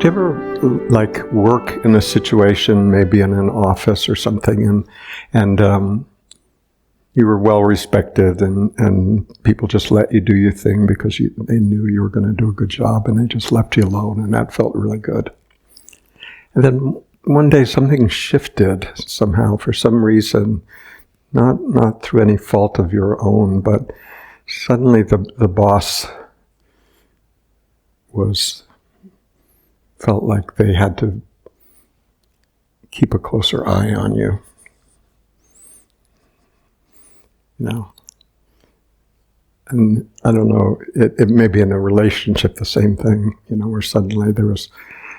Do you ever like work in a situation, maybe in an office or something, and you were well respected, and people just let you do your thing because they knew you were going to do a good job, and they just left you alone, and that felt really good. And then one day something shifted somehow for some reason, not through any fault of your own, but suddenly the boss felt like they had to keep a closer eye on you. You know? And I don't know, it may be in a relationship the same thing, where suddenly there was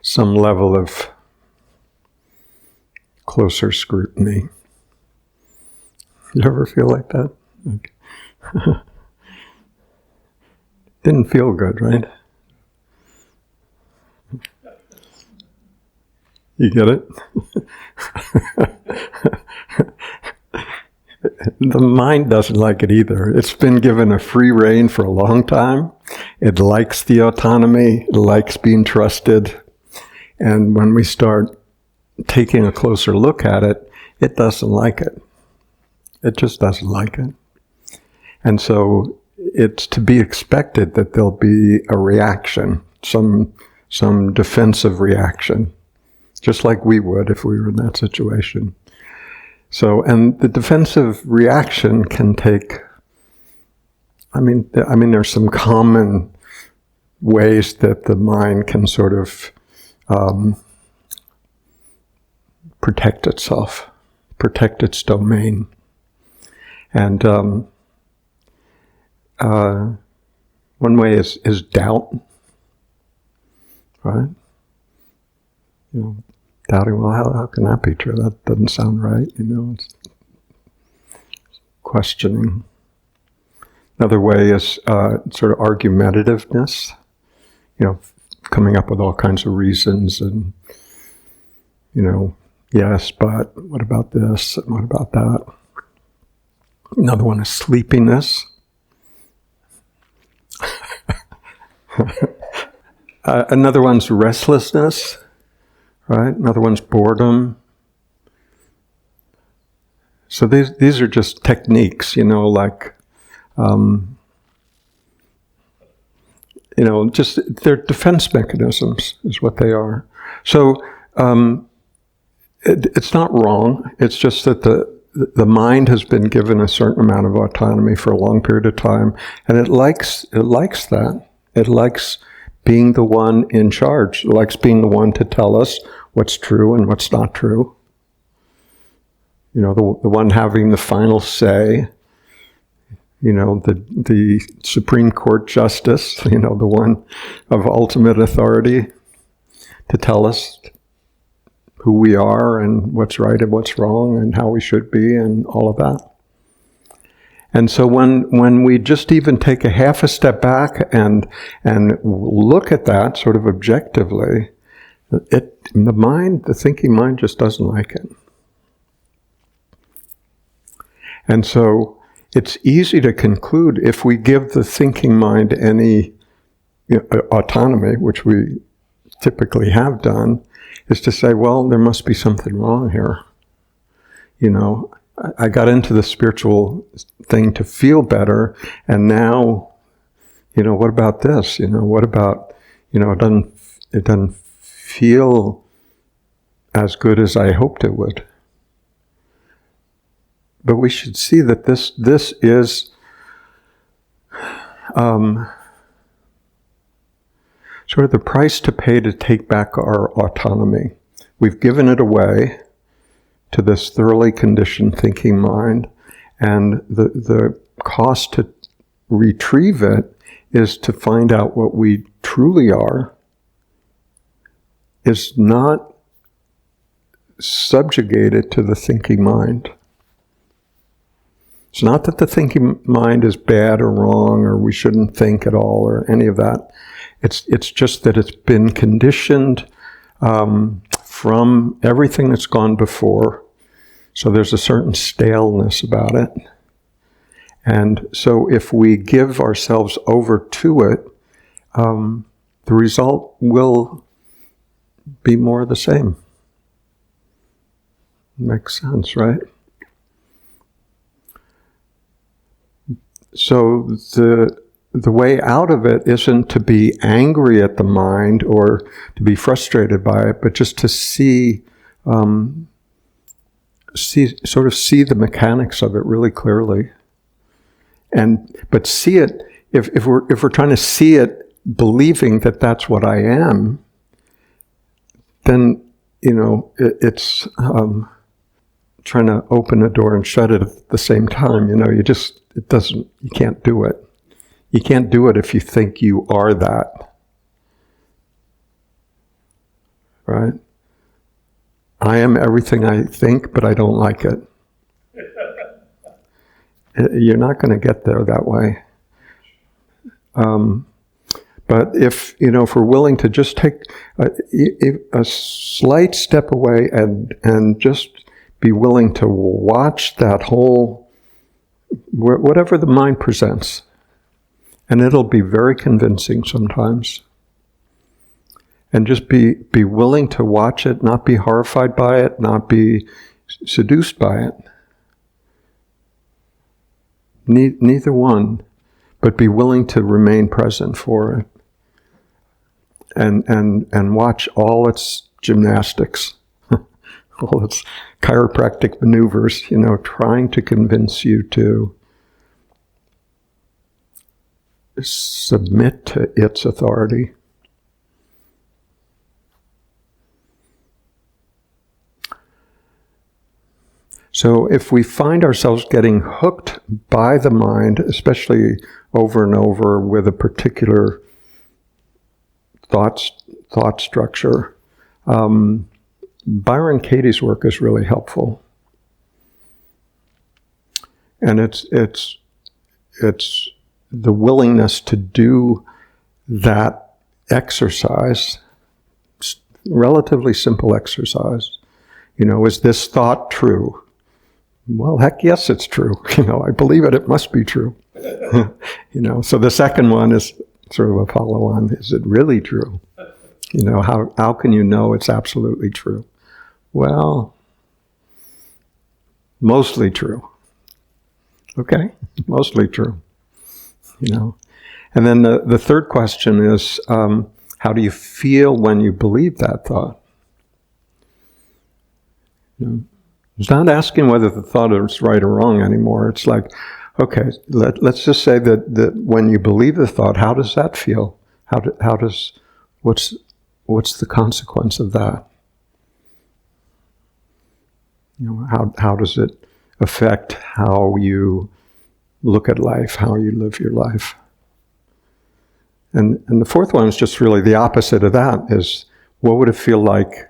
some level of closer scrutiny. You ever feel like that? Didn't feel good, right? You get it? The mind doesn't like it either. It's been given a free rein for a long time. It likes the autonomy. It likes being trusted. And when we start taking a closer look at it, it doesn't like it. It just doesn't like it. And so it's to be expected that there'll be a reaction, some defensive reaction, just like we would if we were in that situation. So, and the defensive reaction can take, I mean, there's some common ways that the mind can sort of protect itself, protect its domain. And one way is doubt, right? Doubting, well, how can that be true? That doesn't sound right, It's questioning. Another way is sort of argumentativeness, coming up with all kinds of reasons and, yes, but what about this and what about that? Another one is sleepiness. Another one's restlessness. Right? Another one's boredom. So these are just techniques, like, just they're defense mechanisms is what they are. So it's not wrong. It's just that the mind has been given a certain amount of autonomy for a long period of time, and it likes that. It likes being the one in charge. It likes being the one to tell us what's true and what's not true. The one having the final say. The Supreme Court justice, the one of ultimate authority to tell us who we are and what's right and what's wrong and how we should be and all of that. And so when we just even take a half a step back and look at that sort of objectively, the thinking mind just doesn't like it. And so it's easy to conclude if we give the thinking mind any autonomy, which we typically have done, is to say, well, there must be something wrong here. I got into the spiritual thing to feel better, and now, what about this? What about, it doesn't feel as good as I hoped it would. But we should see that this is sort of the price to pay to take back our autonomy. We've given it away to this thoroughly conditioned thinking mind, and the cost to retrieve it is to find out what we truly are, is not subjugated to the thinking mind. It's not that the thinking mind is bad or wrong or we shouldn't think at all or any of that. It's just that it's been conditioned from everything that's gone before. So there's a certain staleness about it. And so if we give ourselves over to it, the result will be more of the same. Makes sense, right? So the way out of it isn't to be angry at the mind or to be frustrated by it, but just to see the mechanics of it really clearly. But see it, if we're trying to see it believing that that's what I am, then, it's trying to open a door and shut it at the same time. You can't do it. You can't do it if you think you are that. Right? I am everything I think, but I don't like it. You're not going to get there that way. But if we're willing to just take a slight step away and just be willing to watch that whole, whatever the mind presents, and it'll be very convincing sometimes, and just be willing to watch it, not be horrified by it, not be seduced by it. Neither one, but be willing to remain present for it. And watch all its gymnastics, all its chiropractic maneuvers, trying to convince you to submit to its authority. So if we find ourselves getting hooked by the mind, especially over and over with a particular thought structure, Byron Katie's work is really helpful, and it's the willingness to do that exercise, relatively simple exercise. Is this thought true? Well, heck yes, it's true. I believe it. It must be true. So the second one is sort of a follow-on. Is it really true? How can you know it's absolutely true? Well, mostly true. Okay, mostly true. And then the third question is, how do you feel when you believe that thought? It's not asking whether the thought is right or wrong anymore. It's like, okay, let's just say that when you believe the thought, how does that feel? What's the consequence of that? How does it affect how you look at life, how you live your life? And the fourth one is just really the opposite of that, is what would it feel like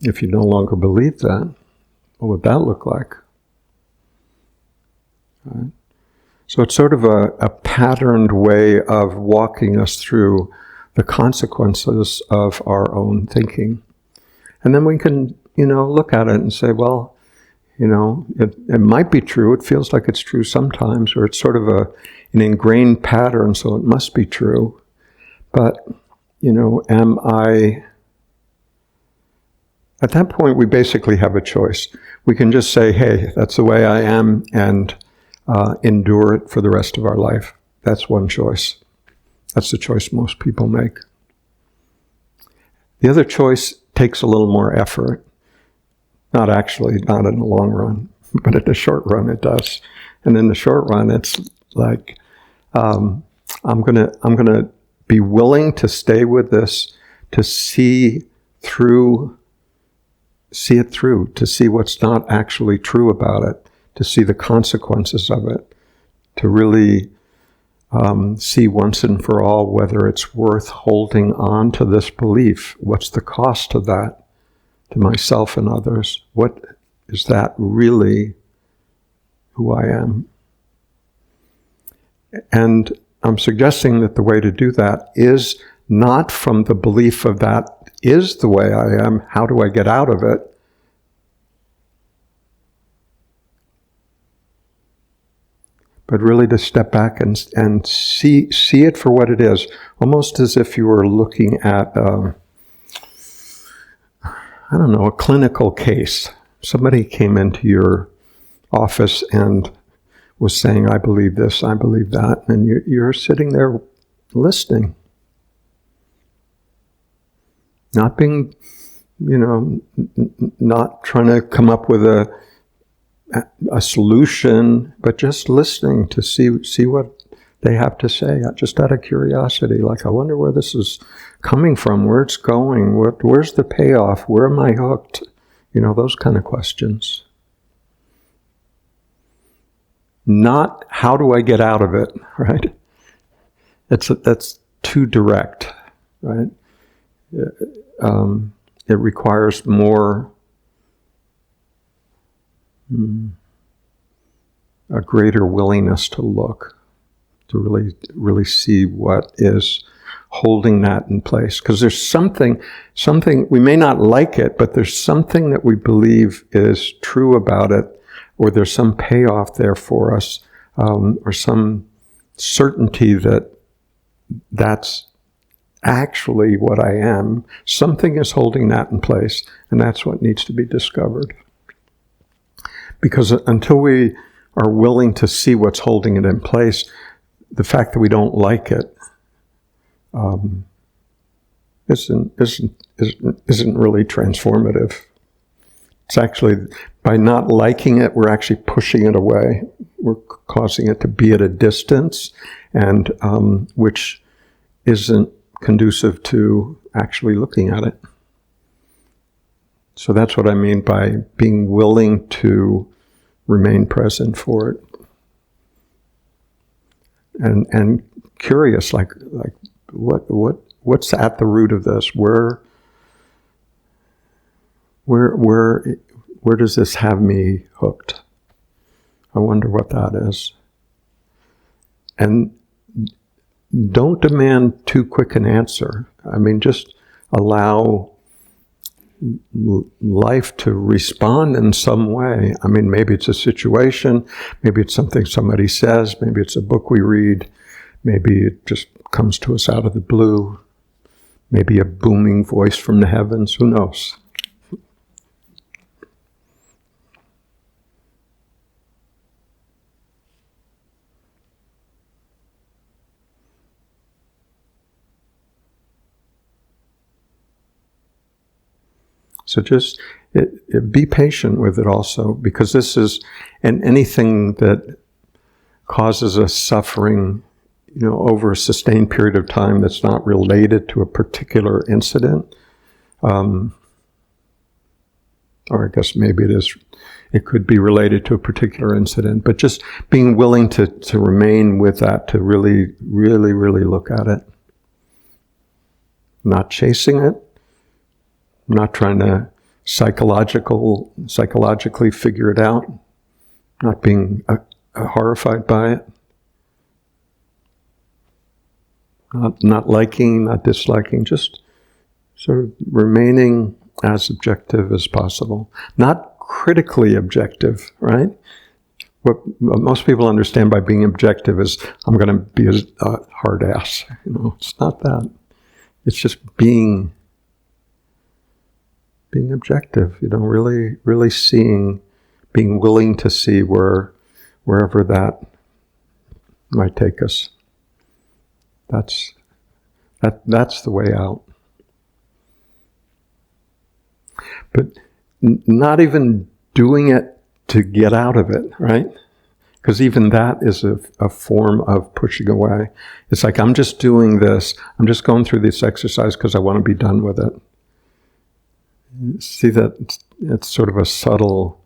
if you no longer believe that? What would that look like? Right? So it's sort of a patterned way of walking us through the consequences of our own thinking. And then we can, look at it and say, well, it might be true. It feels like it's true sometimes, or it's sort of an ingrained pattern, so it must be true. But, am I... At that point, we basically have a choice. We can just say, hey, that's the way I am, and endure it for the rest of our life. That's one choice. That's the choice most people make. The other choice takes a little more effort. Not in the long run, but in the short run it does. And in the short run, it's like, I'm gonna be willing to stay with this, to see it through, to see what's not actually true about it, to see the consequences of it, to really see once and for all whether it's worth holding on to this belief. What's the cost of that to myself and others? What is that really who I am? And I'm suggesting that the way to do that is not from the belief of that is the way I am, how do I get out of it? But really to step back and see it for what it is, almost as if you were looking at I don't know, a clinical case. Somebody came into your office and was saying, I believe this, I believe that, and you're sitting there listening. Not being, not trying to come up with a solution, but just listening to see what they have to say, just out of curiosity. Like, I wonder where this is coming from, where it's going, where's the payoff, where am I hooked? Those kind of questions. Not how do I get out of it, right? That's too direct, right? It requires more, a greater willingness to look, to really see what is holding that in place. Because there's something, we may not like it, but there's something that we believe is true about it, or there's some payoff there for us, or some certainty that that's actually what I am. Something is holding that in place, and that's what needs to be discovered. Because until we are willing to see what's holding it in place, the fact that we don't like it isn't really transformative. It's actually, by not liking it, we're actually pushing it away. We're causing it to be at a distance, and which isn't conducive to actually looking at it. So that's what I mean by being willing to remain present for it, and curious, like what's at the root of this? Where does this have me hooked? I wonder what that is. And don't demand too quick an answer. I mean, just allow life to respond in some way. I mean, maybe it's a situation, maybe it's something somebody says, maybe it's a book we read, maybe it just comes to us out of the blue, maybe a booming voice from the heavens, who knows? So just be patient with it also, because this is, and anything that causes us suffering, over a sustained period of time that's not related to a particular incident, or I guess maybe it could be related to a particular incident, but just being willing to remain with that, to really, really, really look at it. Not chasing it, not trying to psychologically figure it out, not being horrified by it, not liking, not disliking, just sort of remaining as objective as possible. Not critically objective, right? What most people understand by being objective is, I'm going to be a hard ass. It's not that. It's just being objective, really, really seeing, being willing to see wherever that might take us. That's the way out. But not even doing it to get out of it, right? Because even that is a form of pushing away. It's like, I'm just doing this, I'm just going through this exercise because I want to be done with it. See that it's sort of a subtle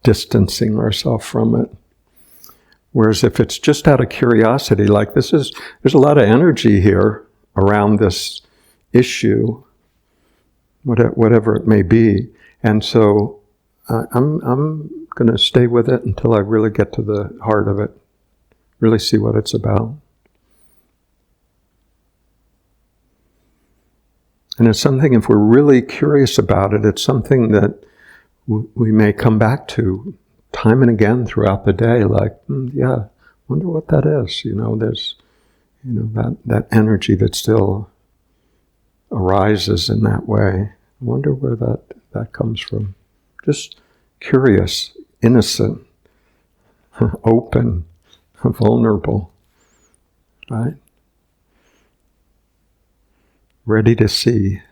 distancing ourselves from it. Whereas if it's just out of curiosity, like there's a lot of energy here around this issue, whatever it may be, and so I'm going to stay with it until I really get to the heart of it, really see what it's about. And it's something, if we're really curious about it, it's something that we may come back to time and again throughout the day, like, yeah, wonder what that is. There's, that energy that still arises in that way. I wonder where that comes from. Just curious, innocent, open, vulnerable, right? Ready to see.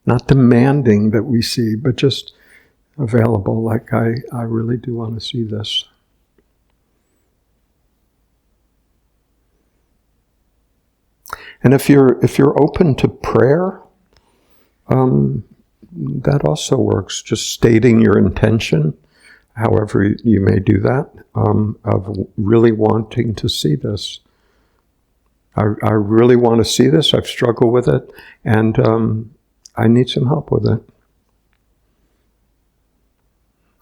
Not demanding that we see, but just available, like I really do want to see this. And if you're open to prayer, that also works. Just stating your intention, however you may do that, of really wanting to see this. I really want to see this. I've struggled with it, and I need some help with it.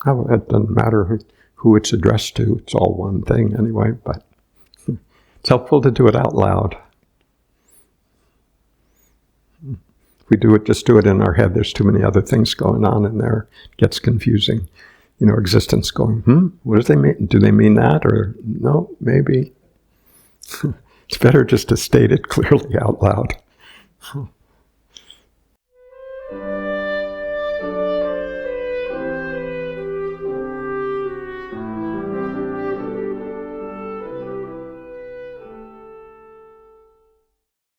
Oh, it doesn't matter who it's addressed to. It's all one thing anyway, but it's helpful to do it out loud. If we do it, just do it in our head, there's too many other things going on in there. It gets confusing. Existence going, what do they mean? Do they mean that? Or no, maybe. It's better just to state it clearly out loud.